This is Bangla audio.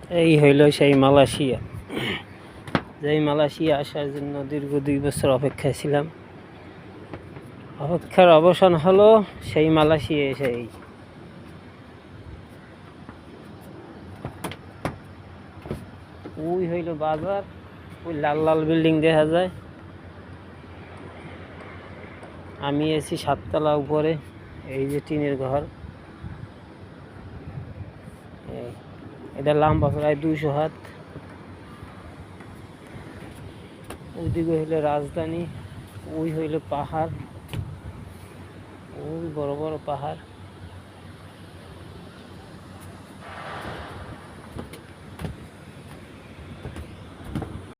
এই হইল সেই মালয়েশিয়া, যেই মালয়েশিয়া আসার জন্য দীর্ঘ 2 বছর অপেক্ষায় ছিলাম। অপেক্ষার অবসান হলো সেই মালয়েশিয়া এসেই। ওই হইল বাজার, ওই লাল লাল বিল্ডিং দেখা যায়। আমি এসি 7 তলা উপরে, এই যে টিনের ঘর। এটা লম্বা প্রায় 200 হাত। ওইদিকে হইল রাজধানী, ওই হইল পাহাড়, ওই বড় বড় পাহাড়।